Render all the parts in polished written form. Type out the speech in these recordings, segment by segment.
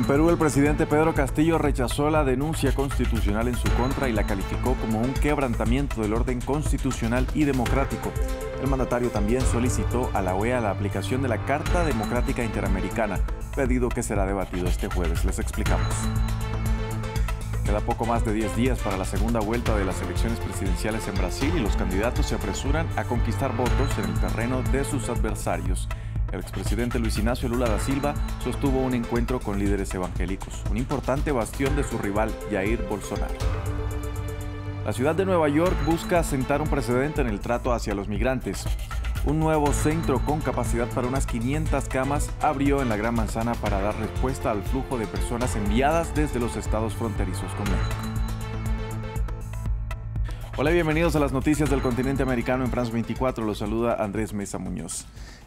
En Perú, el presidente Pedro Castillo rechazó la denuncia constitucional en su contra y la calificó como un quebrantamiento del orden constitucional y democrático. El mandatario también solicitó a la OEA la aplicación de la Carta Democrática Interamericana, pedido que será debatido este jueves. Les explicamos. Queda poco más de 10 días para la segunda vuelta de las elecciones presidenciales en Brasil y los candidatos se apresuran a conquistar votos en el terreno de sus adversarios. El expresidente Luis Ignacio Lula da Silva sostuvo un encuentro con líderes evangélicos, un importante bastión de su rival Jair Bolsonaro. La ciudad de Nueva York busca sentar un precedente en el trato hacia los migrantes. Un nuevo centro con capacidad para unas 500 camas abrió en la Gran Manzana para dar respuesta al flujo de personas enviadas desde los estados fronterizos con México. Hola y bienvenidos a las noticias del continente americano en France 24. Los saluda Andrés Mesa Muñoz.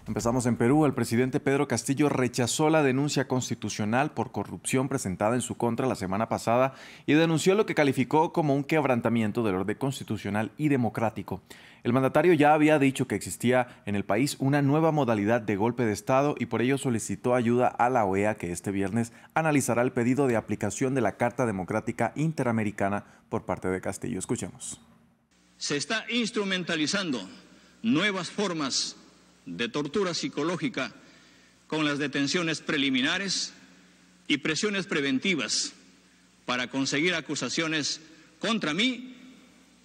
Empezamos en Perú. El presidente Pedro Castillo rechazó la denuncia constitucional por corrupción presentada en su contra la semana pasada y denunció lo que calificó como un quebrantamiento del orden constitucional y democrático. El mandatario ya había dicho que existía en el país una nueva modalidad de golpe de Estado y por ello solicitó ayuda a la OEA, que este viernes analizará el pedido de aplicación de la Carta Democrática Interamericana por parte de Castillo. Escuchemos. Se está instrumentalizando nuevas formas de tortura psicológica con las detenciones preliminares y presiones preventivas para conseguir acusaciones contra mí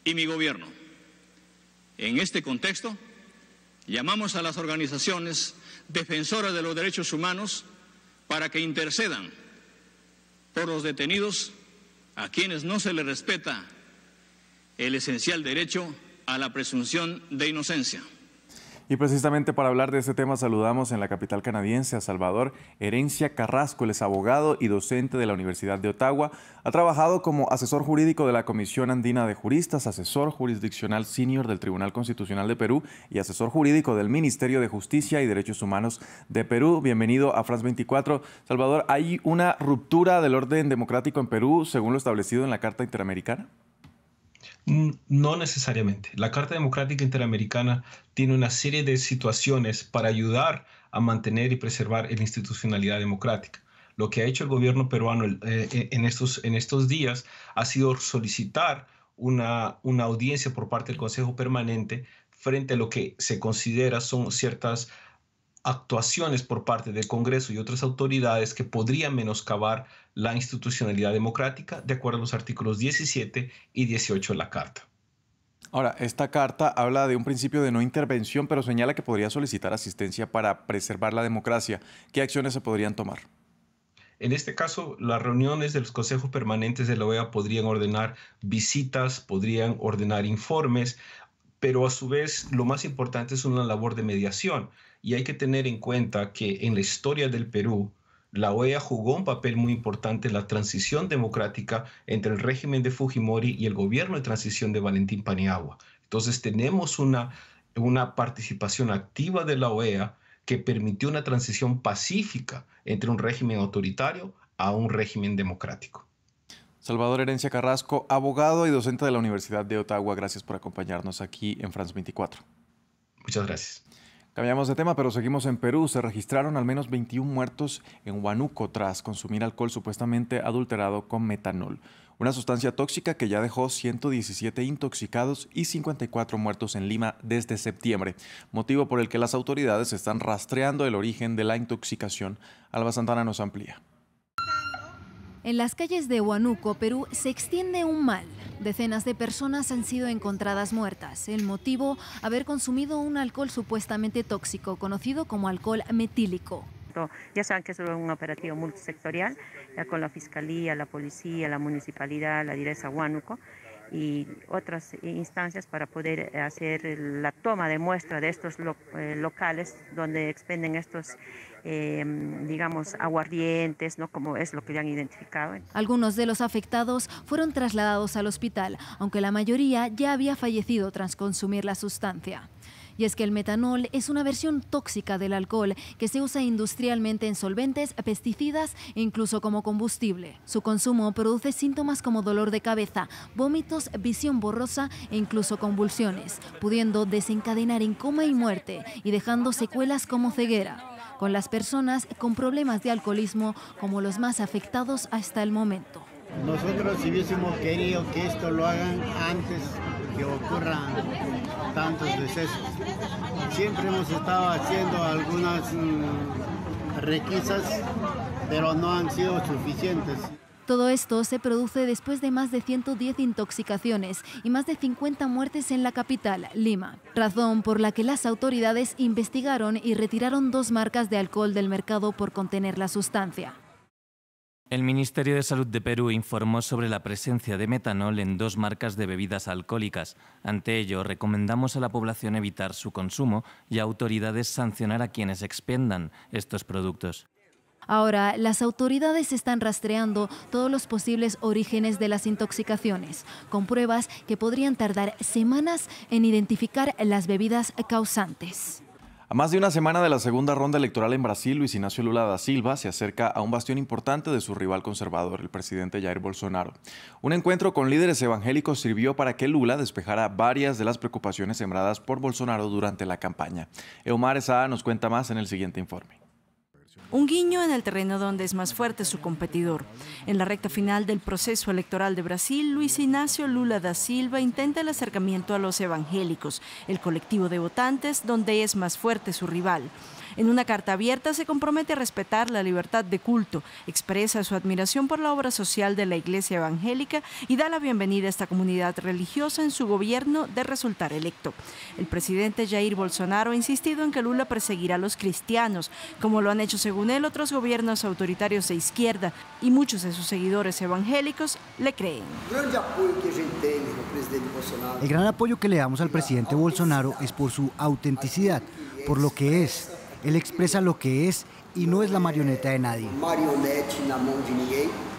y mi gobierno. En este contexto, llamamos a las organizaciones defensoras de los derechos humanos para que intercedan por los detenidos a quienes no se les respeta el esencial derecho a la presunción de inocencia. Y precisamente para hablar de este tema saludamos en la capital canadiense a Salvador Herencia Carrasco. Él es abogado y docente de la Universidad de Ottawa. Ha trabajado como asesor jurídico de la Comisión Andina de Juristas, asesor jurisdiccional senior del Tribunal Constitucional de Perú y asesor jurídico del Ministerio de Justicia y Derechos Humanos de Perú. Bienvenido a France 24. Salvador, ¿hay una ruptura del orden democrático en Perú según lo establecido en la Carta Interamericana? No necesariamente. La Carta Democrática Interamericana tiene una serie de situaciones para ayudar a mantener y preservar la institucionalidad democrática. Lo que ha hecho el gobierno peruano en estos días ha sido solicitar una audiencia por parte del Consejo Permanente frente a lo que se considera son ciertas actuaciones por parte del Congreso y otras autoridades que podrían menoscabar la institucionalidad democrática de acuerdo a los artículos 17 y 18 de la Carta. Ahora, esta carta habla de un principio de no intervención, pero señala que podría solicitar asistencia para preservar la democracia. ¿Qué acciones se podrían tomar? En este caso, las reuniones de los consejos permanentes de la OEA podrían ordenar visitas, podrían ordenar informes, pero a su vez lo más importante es una labor de mediación. Y hay que tener en cuenta que en la historia del Perú, la OEA jugó un papel muy importante en la transición democrática entre el régimen de Fujimori y el gobierno de transición de Valentín Paniagua. Entonces tenemos una participación activa de la OEA que permitió una transición pacífica entre un régimen autoritario a un régimen democrático. Salvador Herencia Carrasco, abogado y docente de la Universidad de Ottawa, gracias por acompañarnos aquí en France 24. Muchas gracias. Cambiamos de tema, pero seguimos en Perú. Se registraron al menos 21 muertos en Huánuco tras consumir alcohol supuestamente adulterado con metanol, una sustancia tóxica que ya dejó 117 intoxicados y 54 muertos en Lima desde septiembre, motivo por el que las autoridades están rastreando el origen de la intoxicación. Alba Santana nos amplía. En las calles de Huánuco, Perú, se extiende un mal. Decenas de personas han sido encontradas muertas. El motivo, haber consumido un alcohol supuestamente tóxico, conocido como alcohol metílico. Ya saben que es un operativo multisectorial, ya con la Fiscalía, la Policía, la Municipalidad, la Direza Huánuco y otras instancias para poder hacer la toma de muestra de estos locales donde expenden estos digamos, aguardientes, ¿no? Como es lo que ya han identificado. Algunos de los afectados fueron trasladados al hospital, aunque la mayoría ya había fallecido tras consumir la sustancia. Y es que el metanol es una versión tóxica del alcohol que se usa industrialmente en solventes, pesticidas e incluso como combustible. Su consumo produce síntomas como dolor de cabeza, vómitos, visión borrosa e incluso convulsiones, pudiendo desencadenar en coma y muerte y dejando secuelas como ceguera, con las personas con problemas de alcoholismo como los más afectados hasta el momento. Nosotros si hubiésemos querido que esto lo hagan antes que ocurran tantos decesos. Siempre hemos estado haciendo algunas requisas, pero no han sido suficientes. Todo esto se produce después de más de 110 intoxicaciones y más de 50 muertes en la capital, Lima, razón por la que las autoridades investigaron y retiraron 2 marcas de alcohol del mercado por contener la sustancia. El Ministerio de Salud de Perú informó sobre la presencia de metanol en 2 marcas de bebidas alcohólicas. Ante ello, recomendamos a la población evitar su consumo y a autoridades sancionar a quienes expendan estos productos. Ahora, las autoridades están rastreando todos los posibles orígenes de las intoxicaciones, con pruebas que podrían tardar semanas en identificar las bebidas causantes. A más de una semana de la segunda ronda electoral en Brasil, Luis Inácio Lula da Silva se acerca a un bastión importante de su rival conservador, el presidente Jair Bolsonaro. Un encuentro con líderes evangélicos sirvió para que Lula despejara varias de las preocupaciones sembradas por Bolsonaro durante la campaña. Eomar Esada nos cuenta más en el siguiente informe. Un guiño en el terreno donde es más fuerte su competidor. En la recta final del proceso electoral de Brasil, Luis Inácio Lula da Silva intenta el acercamiento a los evangélicos, el colectivo de votantes donde es más fuerte su rival. En una carta abierta se compromete a respetar la libertad de culto, expresa su admiración por la obra social de la Iglesia Evangélica y da la bienvenida a esta comunidad religiosa en su gobierno de resultar electo. El presidente Jair Bolsonaro ha insistido en que Lula perseguirá a los cristianos, como lo han hecho según él otros gobiernos autoritarios de izquierda, y muchos de sus seguidores evangélicos le creen. El gran apoyo que le damos al presidente Bolsonaro es por su autenticidad, por lo que es. Él expresa lo que es y no es la marioneta de nadie.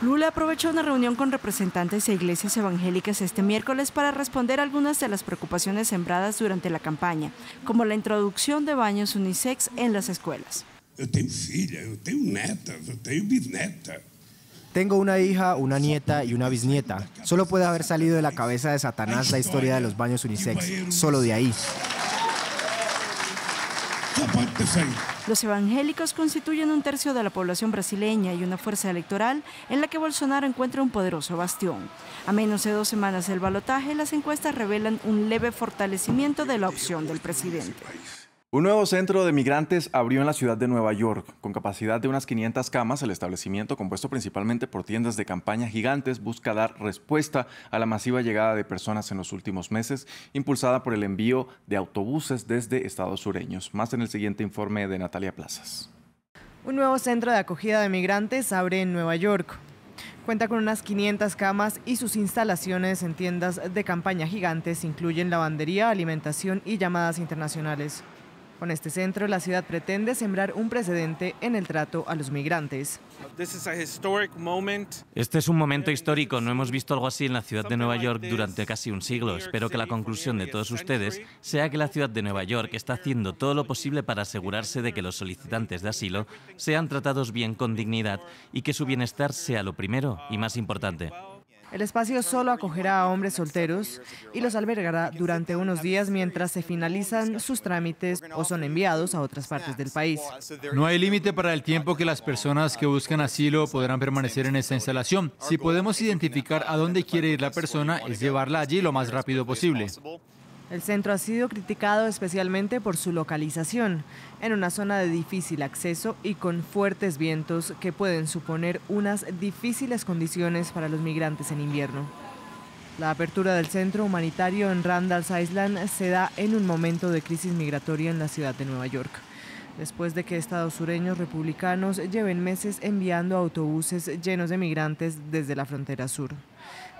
Lula aprovechó una reunión con representantes de iglesias evangélicas este miércoles para responder algunas de las preocupaciones sembradas durante la campaña, como la introducción de baños unisex en las escuelas. Yo tengo filha, yo tengo netas, yo tengo bisneta. Tengo una hija, una nieta y una bisnieta. Solo puede haber salido de la cabeza de Satanás la historia de los baños unisex, solo de ahí. Los evangélicos constituyen un tercio de la población brasileña y una fuerza electoral en la que Bolsonaro encuentra un poderoso bastión. A menos de 2 semanas del balotaje, las encuestas revelan un leve fortalecimiento de la opción del presidente. Un nuevo centro de migrantes abrió en la ciudad de Nueva York. Con capacidad de unas 500 camas, el establecimiento, compuesto principalmente por tiendas de campaña gigantes, busca dar respuesta a la masiva llegada de personas en los últimos meses, impulsada por el envío de autobuses desde estados sureños. Más en el siguiente informe de Natalia Plazas. Un nuevo centro de acogida de migrantes abre en Nueva York. Cuenta con unas 500 camas y sus instalaciones en tiendas de campaña gigantes incluyen lavandería, alimentación y llamadas internacionales. Con este centro, la ciudad pretende sembrar un precedente en el trato a los migrantes. Este es un momento histórico. No hemos visto algo así en la ciudad de Nueva York durante casi un siglo. Espero que la conclusión de todos ustedes sea que la ciudad de Nueva York está haciendo todo lo posible para asegurarse de que los solicitantes de asilo sean tratados bien con dignidad y que su bienestar sea lo primero y más importante. El espacio solo acogerá a hombres solteros y los albergará durante unos días mientras se finalizan sus trámites o son enviados a otras partes del país. No hay límite para el tiempo que las personas que buscan asilo podrán permanecer en esta instalación. Si podemos identificar a dónde quiere ir la persona, es llevarla allí lo más rápido posible. El centro ha sido criticado especialmente por su localización, en una zona de difícil acceso y con fuertes vientos que pueden suponer unas difíciles condiciones para los migrantes en invierno. La apertura del centro humanitario en Randall's Island se da en un momento de crisis migratoria en la ciudad de Nueva York, después de que estados sureños republicanos lleven meses enviando autobuses llenos de migrantes desde la frontera sur.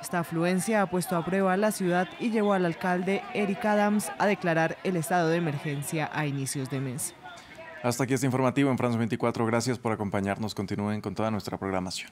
Esta afluencia ha puesto a prueba la ciudad y llevó al alcalde Eric Adams a declarar el estado de emergencia a inicios de mes. Hasta aquí este informativo en France 24. Gracias por acompañarnos. Continúen con toda nuestra programación.